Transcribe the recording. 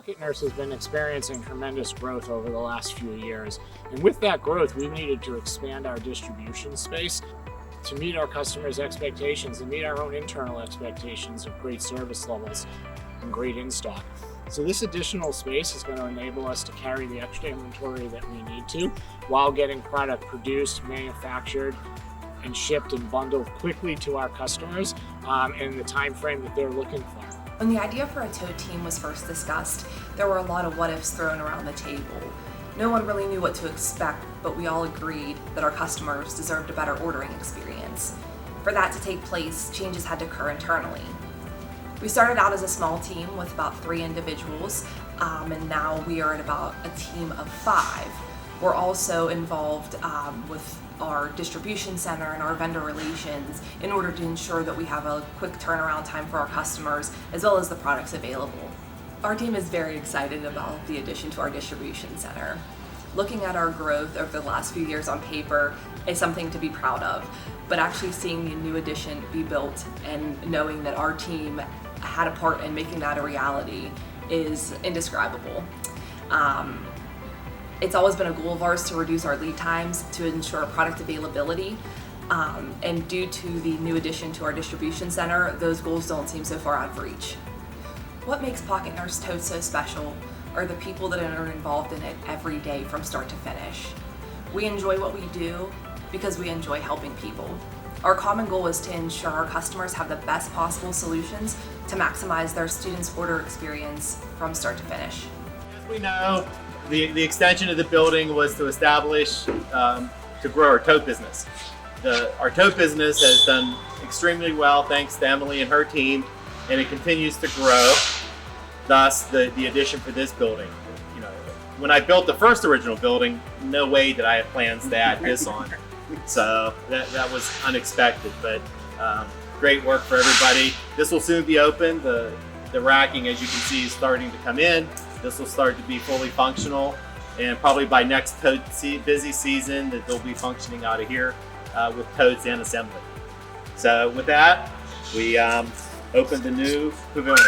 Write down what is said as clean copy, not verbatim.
Pocket Nurse has been experiencing tremendous growth over the last few years. And with that growth, we needed to expand our distribution space to meet our customers' expectations and meet our own internal expectations of great service levels and great in-stock. So this additional space is going to enable us to carry the extra inventory that we need to while getting product produced, manufactured, and shipped and bundled quickly to our customers in the time frame that they're looking for. When the idea for a tote team was first discussed, there were a lot of what-ifs thrown around the table. No one really knew what to expect, but we all agreed that our customers deserved a better ordering experience. For that to take place, changes had to occur internally. We started out as a small team with about 3 individuals, and now we are at about a team of 5. We're also involved with our distribution center and our vendor relations in order to ensure that we have a quick turnaround time for our customers as well as the products available. Our team is very excited about the addition to our distribution center. Looking at our growth over the last few years on paper is something to be proud of, but actually seeing the new addition be built and knowing that our team had a part in making that a reality is indescribable. It's always been a goal of ours to reduce our lead times to ensure product availability, and due to the new addition to our distribution center, those goals don't seem so far out of reach. What makes Pocket Nurse Totes so special are the people that are involved in it every day from start to finish. We enjoy what we do because we enjoy helping people. Our common goal is to ensure our customers have the best possible solutions to maximize their students' order experience from start to finish. As we know, the extension of the building was to establish, to grow our tote business. Our tote business has done extremely well thanks to Emily and her team, and it continues to grow. Thus, the addition for this building. You know, when I built the first original building, no way did I have plans to add this on. So that was unexpected, but great work for everybody. This will soon be open. The racking, as you can see, is starting to come in. This will start to be fully functional, and probably by next tote busy season that they'll be functioning out of here with totes and assembly. So with that, we opened the new pavilion.